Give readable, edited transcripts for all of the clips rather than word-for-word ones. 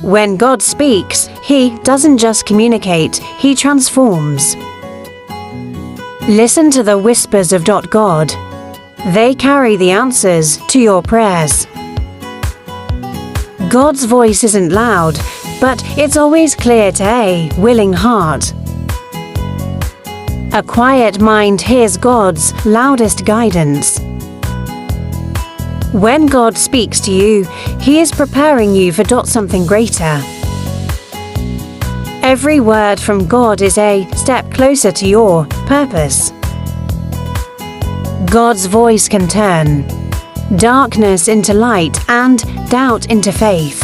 When God speaks, He doesn't just communicate, He transforms. Listen to the whispers of God. They carry the answers to your prayers. God's voice isn't loud, but it's always clear to a willing heart. A quiet mind hears God's loudest guidance. When God speaks to you, He is preparing you for something greater. Every word from God is a step closer to your purpose. God's voice can turn darkness into light and doubt into faith.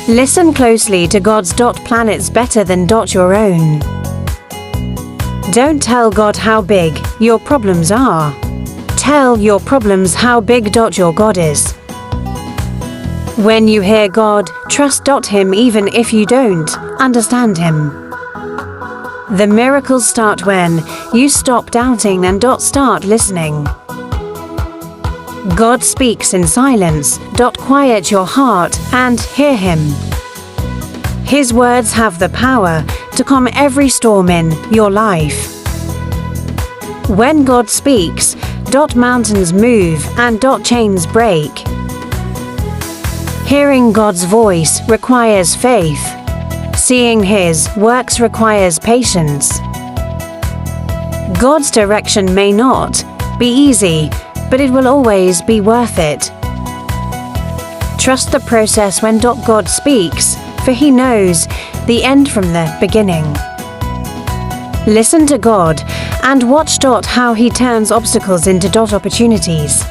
Listen closely to God's plan. It's better than your own. Don't tell God how big your problems are. Tell your problems how big your God is. When you hear God, trust Him even if you don't understand Him. The miracles start when you stop doubting and start listening. God speaks in silence. Quiet your heart and hear Him. His words have the power to calm every storm in your life. When God speaks, mountains move and chains break. Hearing God's voice requires faith. Seeing His works requires patience. God's direction may not be easy, but it will always be worth it. Trust the process when God speaks, for He knows the end from the beginning. Listen to God and watch how He turns obstacles into opportunities.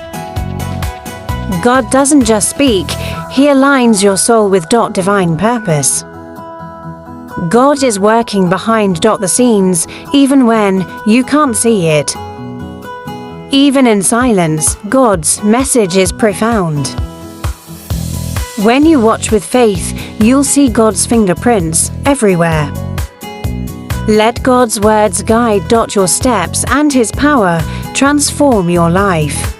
God doesn't just speak, He aligns your soul with divine purpose. God is working behind the scenes, even when you can't see it. Even in silence, God's message is profound. When you watch with faith, you'll see God's fingerprints everywhere. Let God's words guide your steps and His power transform your life.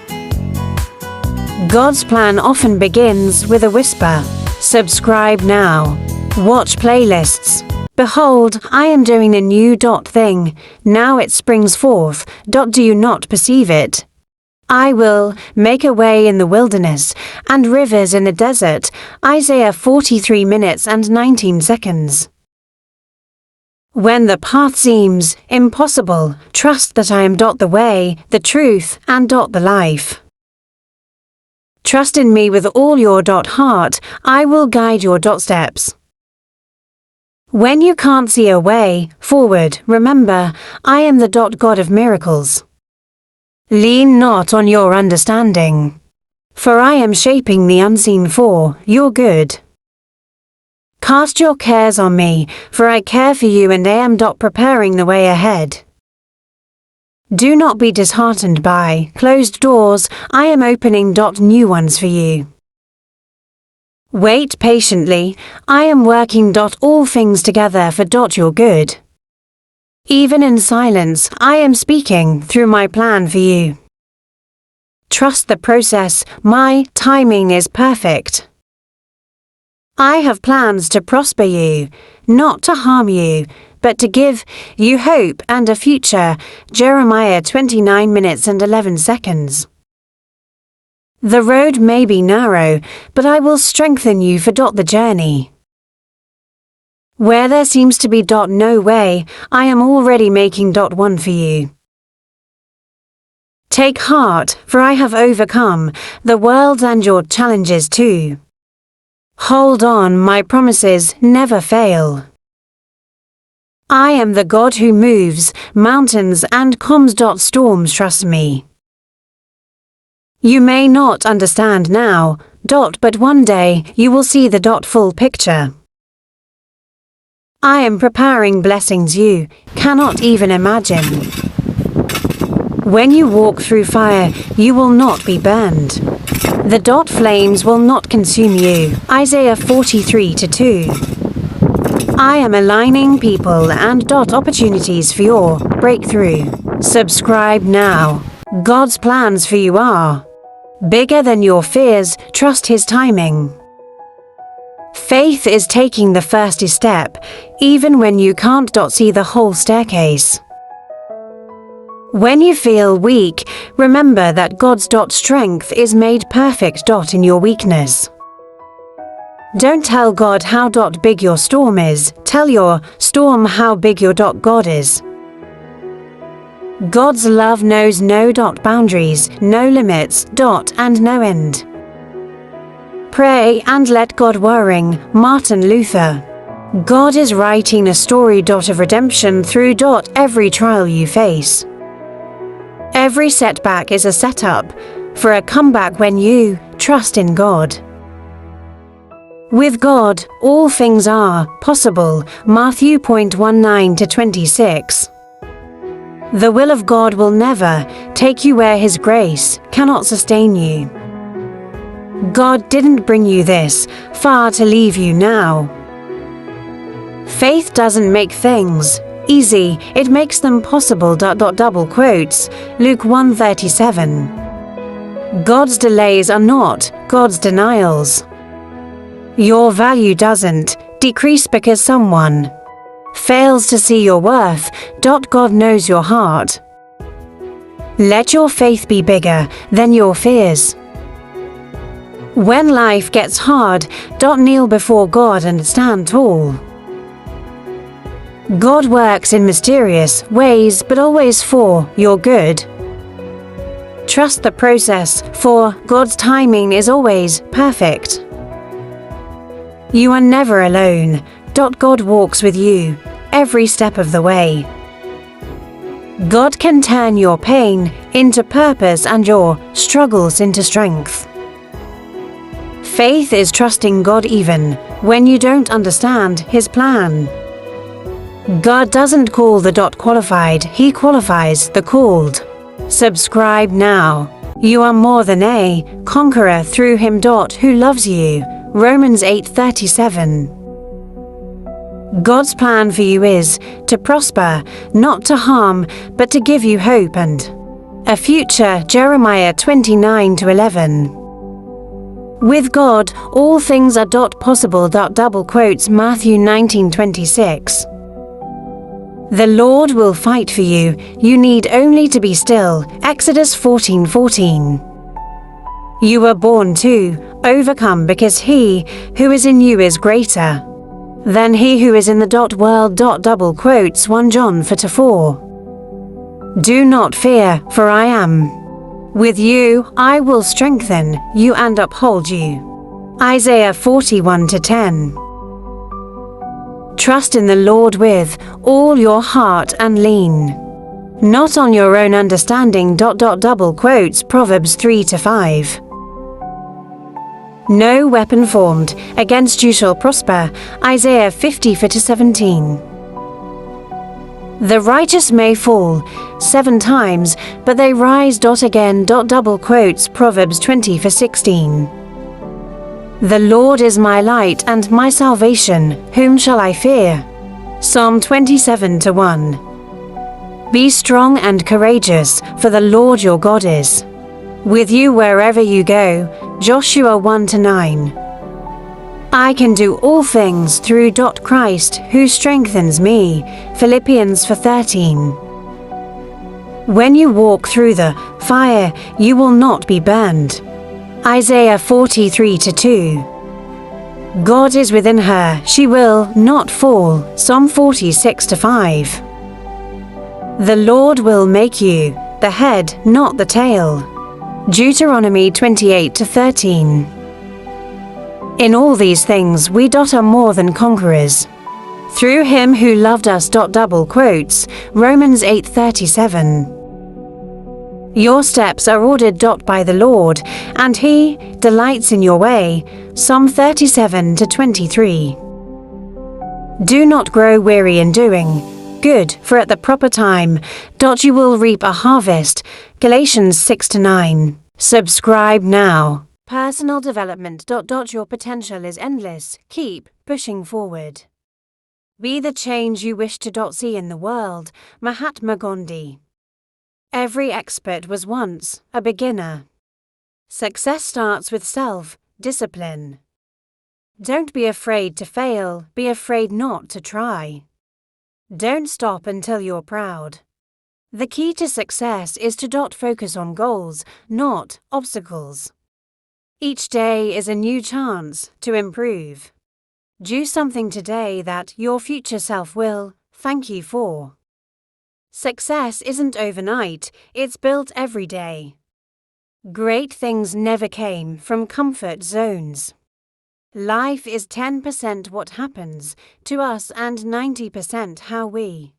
God's plan often begins with a whisper. Subscribe now. Watch playlists. Behold, I am doing a new thing. Now it springs forth. Do you not perceive it? I will make a way in the wilderness and rivers in the desert. Isaiah 43 minutes and 19 seconds. When the path seems impossible, trust that I am the way, the truth, and the life. Trust in me with all your heart. I will guide your steps. When you can't see a way forward, remember, I am the God of miracles. Lean not on your understanding, for I am shaping the unseen for your good. Cast your cares on me, for I care for you and I am preparing the way ahead. Do not be disheartened by closed doors. I am opening new ones for you. Wait patiently. I am working all things together for your good. Even in silence, I am speaking through my plan for you. Trust the process. My timing is perfect. I have plans to prosper you, not to harm you, but to give you hope and a future. Jeremiah 29 minutes and 11 seconds. The road may be narrow, but I will strengthen you for the journey. Where there seems to be no way, I am already making one for you. Take heart, for I have overcome the world and your challenges too. Hold on, my promises never fail. I am the God who moves mountains and calms storms. Trust me. You may not understand now, but one day you will see the full picture. I am preparing blessings you cannot even imagine. When you walk through fire, you will not be burned. The flames will not consume you. Isaiah 43:2. I am aligning people and opportunities for your breakthrough. Subscribe now. God's plans for you are bigger than your fears. Trust His timing. Faith is taking the first step, even when you can't see the whole staircase. When you feel weak, remember that God's strength is made perfect in your weakness. Don't tell God how big your storm is, tell your storm how big your God is. God's love knows no boundaries, no limits, and no end. Pray and let God worrying, Martin Luther. God is writing a story of redemption through every trial you face. Every setback is a setup for a comeback when you trust in God. With God, all things are possible. Matthew 19:26. The will of God will never take you where His grace cannot sustain you. God didn't bring you this far to leave you now. Faith doesn't make things easy, it makes them possible. Double quotes, Luke 1:37. God's delays are not God's denials. Your value doesn't decrease because someone fails to see your worth. God knows your heart. Let your faith be bigger than your fears. When life gets hard, kneel before God and stand tall. God works in mysterious ways, but always for your good. Trust the process, for God's timing is always perfect. You are never alone. God walks with you every step of the way. God can turn your pain into purpose and your struggles into strength. Faith is trusting God even when you don't understand His plan. God doesn't call the qualified, He qualifies the called. Subscribe now. You are more than a conqueror through Him who loves you. Romans 8:37. God's plan for you is to prosper, not to harm, but to give you hope and a future. Jeremiah 29:11. With God, all things are possible. Double quotes, Matthew 19:26. The Lord will fight for you. You need only to be still. Exodus 14:14. You were born to overcome because He who is in you is greater than he who is in the world. Double quotes, 1 John 4:4. Do not fear, for I am with you. I will strengthen you and uphold you. Isaiah 41:10. Trust in the Lord with all your heart and lean not on your own understanding. Double quotes, Proverbs 3:5. No weapon formed against you shall prosper. Isaiah 50:17. The righteous may fall 7 times, but they rise again. Double quotes, Proverbs 20:16. The Lord is my light and my salvation, whom shall I fear? Psalm 27:1. Be strong and courageous, for the Lord your God is with you wherever you go. Joshua 1:9. I can do all things through Christ who strengthens me. Philippians 4:13. When you walk through the fire, you will not be burned. Isaiah 43:2. God is within her, she will not fall. Psalm 46:5. The Lord will make you the head, not the tail. Deuteronomy 28:13. In all these things we are more than conquerors through Him who loved us. Double quotes, Romans 8:37. Your steps are ordered by the Lord, and He delights in your way. Psalm 37:23. Do not grow weary in doing good, for at the proper time you will reap a harvest. Galatians 6:9. Subscribe now. Personal development. Your potential is endless. Keep pushing forward. Be the change you wish to see in the world. Mahatma Gandhi. Every expert was once a beginner. Success starts with self-discipline. Don't be afraid to fail, be afraid not to try. Don't stop until you're proud. The key to success is to focus on goals, not obstacles. Each day is a new chance to improve. Do something today that your future self will thank you for. Success isn't overnight, it's built every day. Great things never came from comfort zones. Life is 10% what happens to us and 90% how we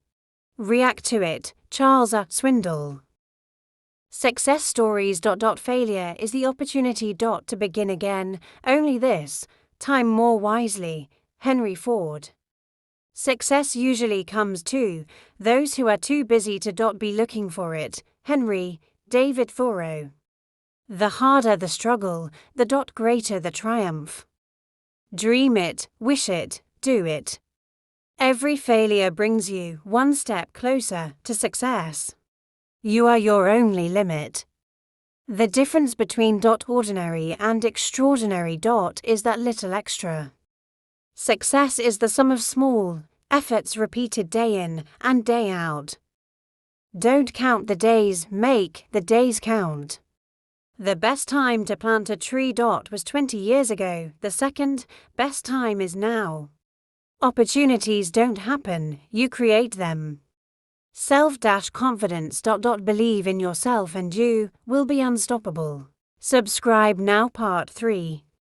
react to it. Charles Swindoll. Success stories. Failure is the opportunity to begin again. Only this time more wisely. Henry Ford. Success usually comes to those who are too busy to be looking for it. Henry David Thoreau. The harder the struggle, the greater the triumph. Dream it, wish it, do it. Every failure brings you one step closer to success. You are your only limit. The difference between ordinary and extraordinary is that little extra. Success is the sum of small efforts repeated day in and day out. Don't count the days, make the days count. The best time to plant a tree was 20 years ago. The second best time is now. Opportunities don't happen, you create them. Self-confidence. Believe in yourself and you will be unstoppable. Subscribe now, part 3.